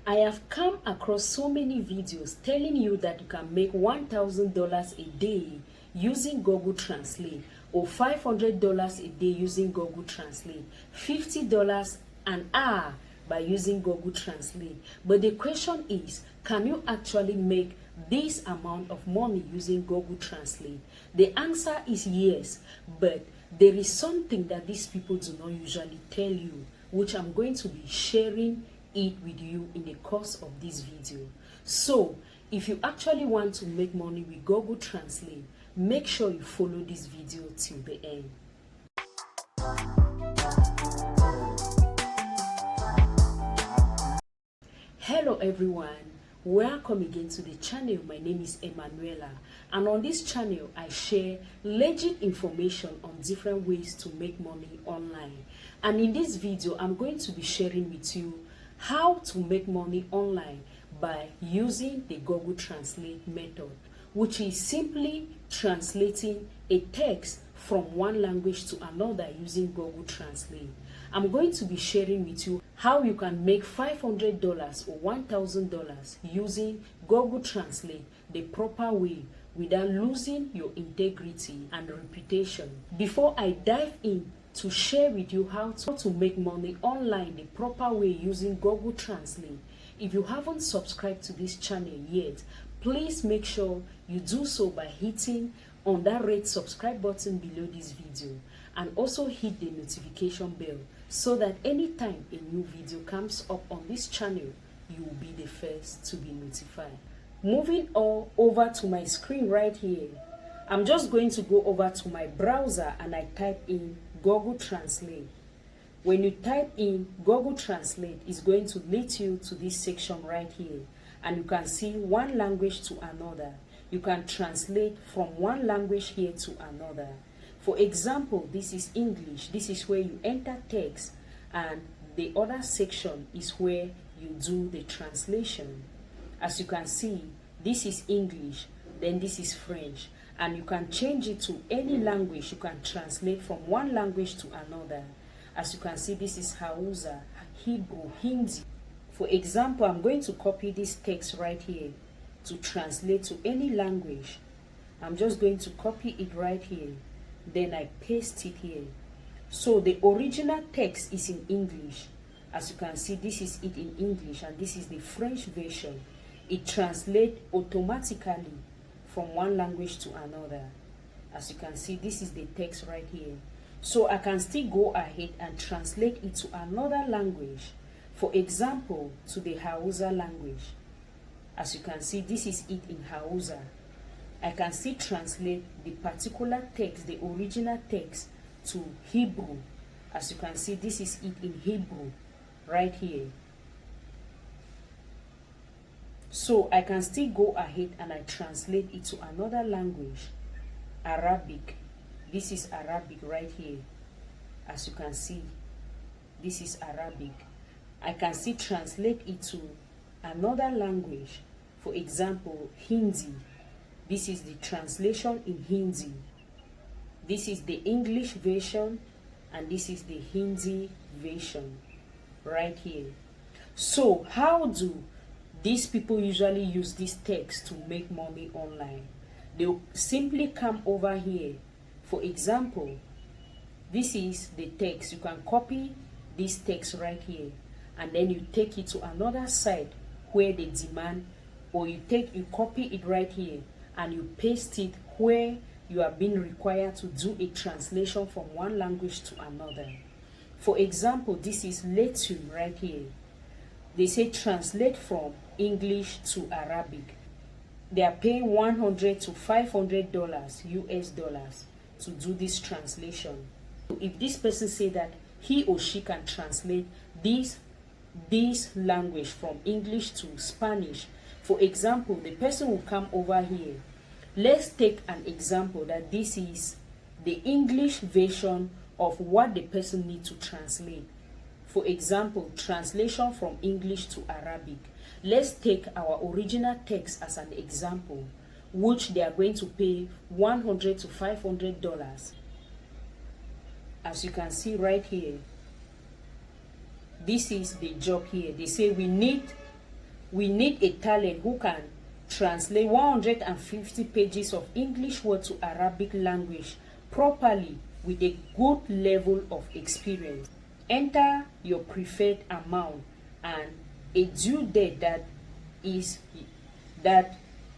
I have come across so many videos telling you that you can make $1,000 a day using Google Translate, or $500 a day using Google Translate, $50 an hour by using Google Translate. But the question is, can you actually make this amount of money using Google Translate? The answer is yes, but there is something that these people do not usually tell you, which I'm going to be sharing it with you in the course of this video. So if you actually want to make money with Google Translate, make sure you follow this video till the end. Hello everyone, welcome again to the channel. My name is Emanuela, and on this channel I share legit information on different ways to make money online. And in this video I'm going to be sharing with you how to make money online by using the Google Translate method, which is simply translating a text from one language to another using Google Translate. I'm going to be sharing with you how you can make $500 or $1,000 using Google Translate the proper way without losing your integrity and reputation. Before I dive in to share with you how to make money online the proper way using Google Translate, if you haven't subscribed to this channel yet, please make sure you do so by hitting on that red subscribe button below this video, and also hit the notification bell so that anytime a new video comes up on this channel, you will be the first to be notified. Moving all over to my screen right here, I'm just going to go over to my browser and I type in Google Translate. When you type in Google Translate, it's going to lead you to this section right here, and you can see one language to another. You can translate from one language here to another. For example, this is English. This is where you enter text, and the other section is where you do the translation. As you can see, this is English, then this is French, and you can change it to any language. You can translate from one language to another. As you can see, this is Hausa, Hebrew, Hindi. For example, I'm going to copy this text right here to translate to any language. I'm just going to copy it right here. Then I paste it here. So the original text is in English. As you can see, this is it in English, and this is the French version. It translates automatically from one language to another. As you can see, this is the text right here. So I can still go ahead and translate it to another language. For example, to the Hausa language. As you can see, this is it in Hausa. I can still translate the particular text, the original text, to Hebrew. As you can see, this is it in Hebrew right here. So I can still go ahead and I translate it to another language, Arabic. This is Arabic right here. As you can see, this is Arabic. I can still translate it to another language. For example, Hindi. This is the translation in Hindi. This is the English version, and this is the Hindi version right here. So how do these people usually use this text to make money online? They'll simply come over here. For example, this is the text. You can copy this text right here, and then you take it to another site where they demand, or you copy it right here and you paste it where you are being required to do a translation from one language to another. For example, this is Latium right here. They say translate from English to Arabic. They are paying $100 to $500 US dollars to do this translation. If this person say that he or she can translate this language from English to Spanish, for example, the person will come over here. Let's take an example that this is the English version of what the person needs to translate. For example, translation from English to Arabic. Let's take our original text as an example, which they are going to pay $100 to $500. As you can see right here, this is the job here. They say we need we need a talent who can translate 150 pages of English word to Arabic language properly with a good level of experience. Enter your preferred amount and a due date that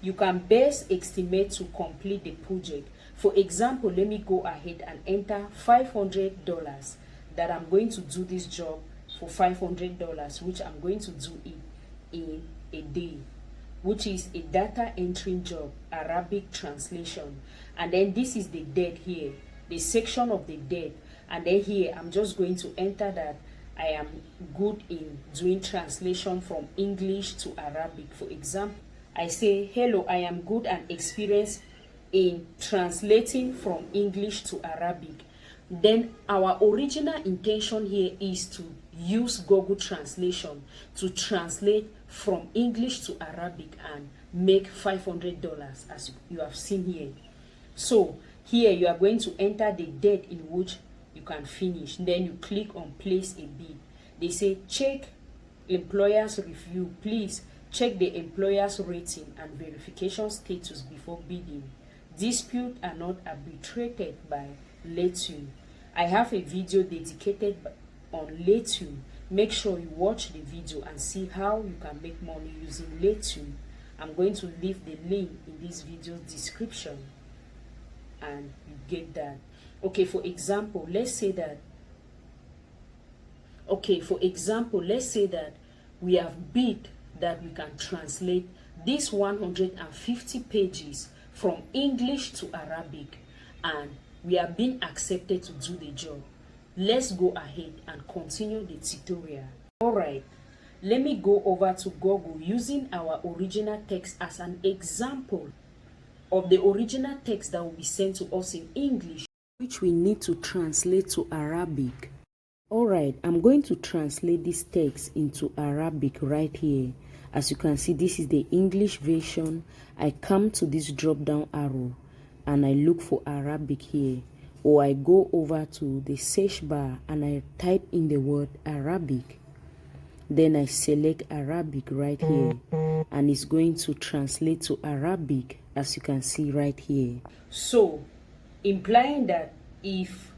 you can best estimate to complete the project. For example, let me go ahead and enter $500 that I'm going to do this job for $500, which I'm going to do it in a day, which is a data entry job, Arabic translation. And then this is the date here, the section of the date. And then here I'm just going to enter that I am good in doing translation from English to Arabic. For example, I say, hello, I am good and experienced in translating from English to Arabic. Then our original intention here is to use Google Translation to translate from English to Arabic and make $500, as you have seen here. So here you are going to enter the date in which you can finish. Then you click on place a bid. They say check employer's review. Please check the employer's rating and verification status before bidding. Disputes are not arbitrated by Latium. I have a video dedicated on Latium. Make sure you watch the video and see how you can make money using Latium. I'm going to leave the link in this video's description and you get that. Okay, for example, let's say that we have bid that we can translate these 150 pages from English to Arabic, and we are being accepted to do the job. Let's go ahead and continue the tutorial. Alright, let me go over to Google using our original text as an example of the original text that will be sent to us in English, which we need to translate to Arabic. Alright, I'm going to translate this text into Arabic right here. As you can see, this is the English version. I come to this drop down arrow and I look for Arabic here, or I go over to the search bar and I type in the word Arabic. Then I select Arabic right here and it's going to translate to Arabic, as you can see right here. So implying that if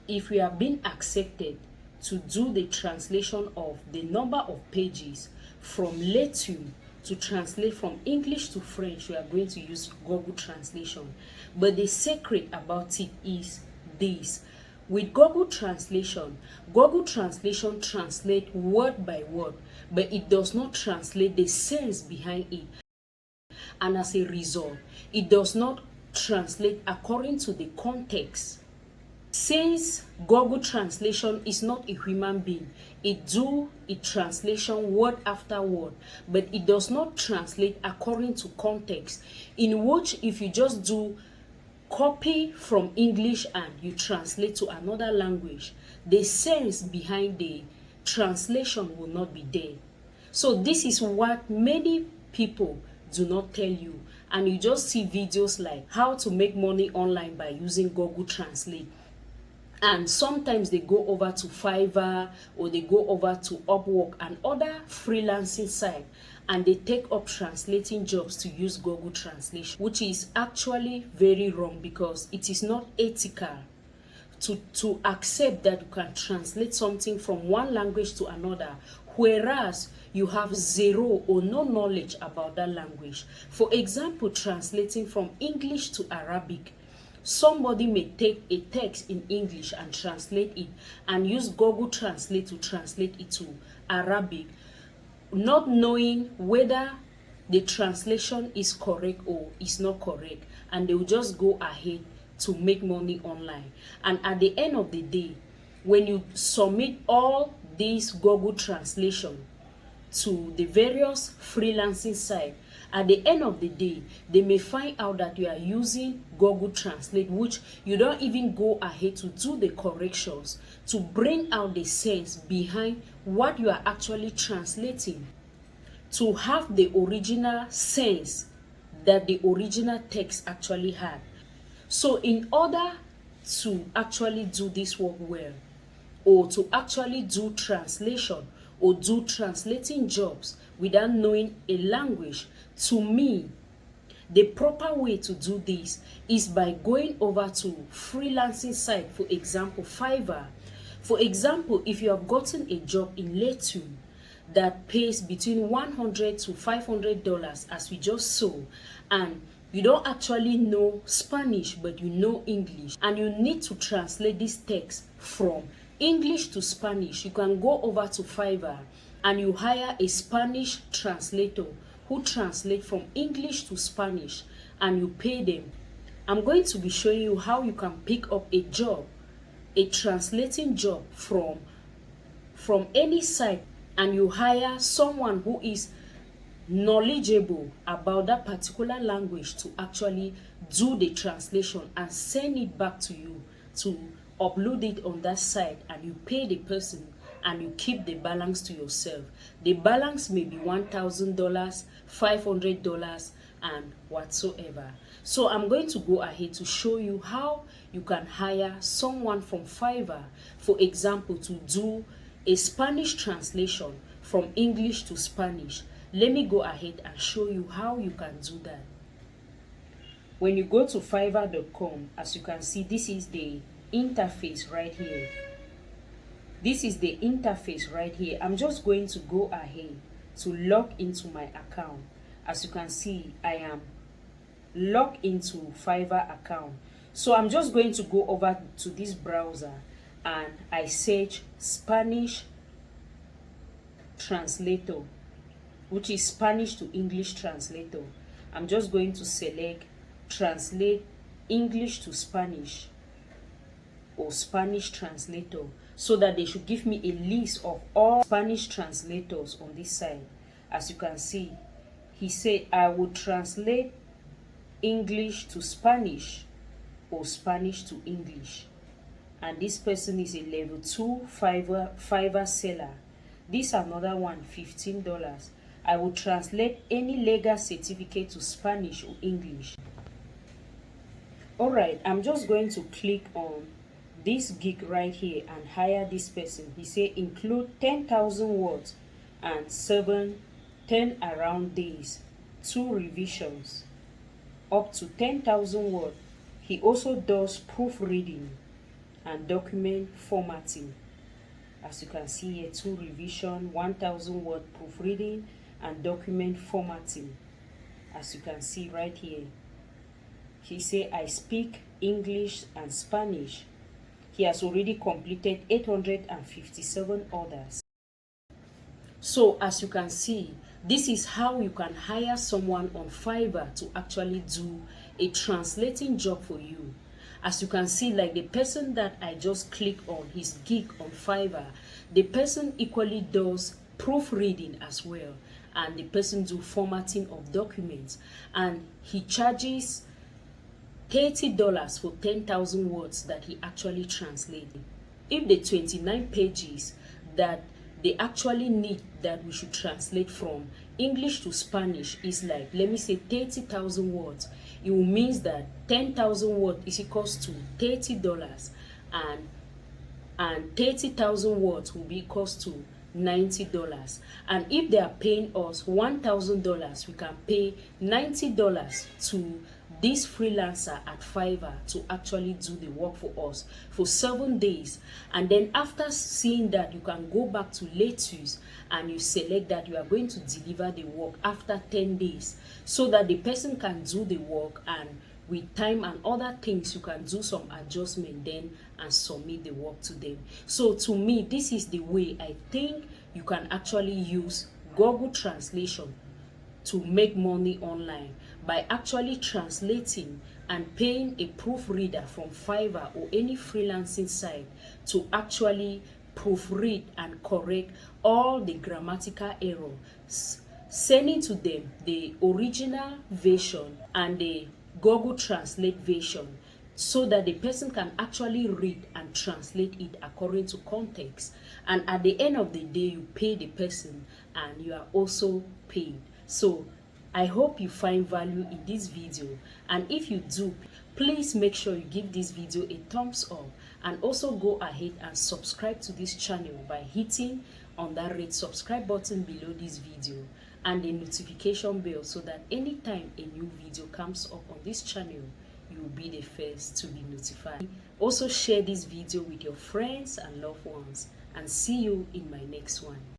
we have been accepted to do the translation of the number of pages from Latium to translate from English to French, we are going to use Google Translation. But the secret about it is this: with Google Translation translates word by word, but it does not translate the sense behind it. And as a result, it does not translate according to the context. Since Google Translation is not a human being, it do a translation word after word, but it does not translate according to context, in which if you just do copy from English and you translate to another language, the sense behind the translation will not be there. So this is what many people do not tell you, and you just see videos like how to make money online by using Google Translate. And sometimes they go over to Fiverr or they go over to Upwork and other freelancing sites, and they take up translating jobs to use Google Translation, which is actually very wrong, because it is not ethical to accept that you can translate something from one language to another, whereas you have zero or no knowledge about that language. For example, translating from English to Arabic. Somebody may take a text in English and translate it and use Google Translate to translate it to Arabic, not knowing whether the translation is correct or is not correct, and they will just go ahead to make money online. And at the end of the day, when you submit all these Google Translation to the various freelancing sites, at the end of the day, they may find out that you are using Google Translate, which you don't even go ahead to do the corrections to bring out the sense behind what you are actually translating, to have the original sense that the original text actually had. So in order to actually do this work well, or to actually do translation or do translating jobs without knowing a language, to me, the proper way to do this is by going over to freelancing site, for example, Fiverr. For example, if you have gotten a job in Latium that pays between $100 to $500, as we just saw, and you don't actually know Spanish but you know English, and you need to translate this text from English to Spanish, you can go over to Fiverr and you hire a Spanish translator who translate from English to Spanish, and you pay them. I'm going to be showing you how you can pick up a job, a translating job from any site, and you hire someone who is knowledgeable about that particular language to actually do the translation and send it back to you to upload it on that site, and you pay the person and you keep the balance to yourself. The balance may be $1,000, $500, and whatsoever. So I'm going to go ahead to show you how you can hire someone from Fiverr, for example, to do a Spanish translation from English to Spanish. Let me go ahead and show you how you can do that. When you go to fiverr.com, as you can see, this is the interface right here. This is the interface right here. I'm just going to go ahead to log into my account. As you can see, I am logged into Fiverr account. So I'm just going to go over to this browser and I search Spanish translator, which is Spanish to English translator. I'm just going to select translate English to Spanish or Spanish translator, so that they should give me a list of all Spanish translators on this side. As you can see, he said I would translate English to Spanish or Spanish to English. And this person is a level 2 Fiverr seller. This another one, $15. I will translate any legal certificate to Spanish or English. Alright, I'm just going to click on this gig right here and hire this person. He said include 10,000 words and 10 around days, 2 revisions, up to 10,000 words. He also does proofreading and document formatting. As you can see here, 2 revision, 1,000 word proofreading and document formatting. As you can see right here, he said I speak English and Spanish. He has already completed 857 orders. So as you can see, this is how you can hire someone on Fiverr to actually do a translating job for you. As you can see, like the person that I just clicked on, his gig on Fiverr, the person equally does proofreading as well, and the person do formatting of documents, and he charges $30 for 10,000 words that he actually translated. If the 29 pages that they actually need that we should translate from English to Spanish is like, let me say 30,000 words, it will mean that 10,000 words is equals to $30, and 30,000 words will be equals to $90. And if they are paying us $1,000, we can pay $90 to this freelancer at Fiverr to actually do the work for us for 7 days. And then after seeing that, you can go back to Latium and you select that you are going to deliver the work after 10 days, so that the person can do the work, and with time and other things you can do some adjustment then and submit the work to them. So to me, this is the way I think you can actually use Google Translation to make money online, by actually translating and paying a proofreader from Fiverr or any freelancing site to actually proofread and correct all the grammatical errors, sending to them the original version and the Google Translate version, so that the person can actually read and translate it according to context. And at the end of the day, you pay the person and you are also paid. So I hope you find value in this video, and if you do, please make sure you give this video a thumbs up, and also go ahead and subscribe to this channel by hitting on that red subscribe button below this video and the notification bell so that anytime a new video comes up on this channel, you will be the first to be notified. Also share this video with your friends and loved ones, and see you in my next one.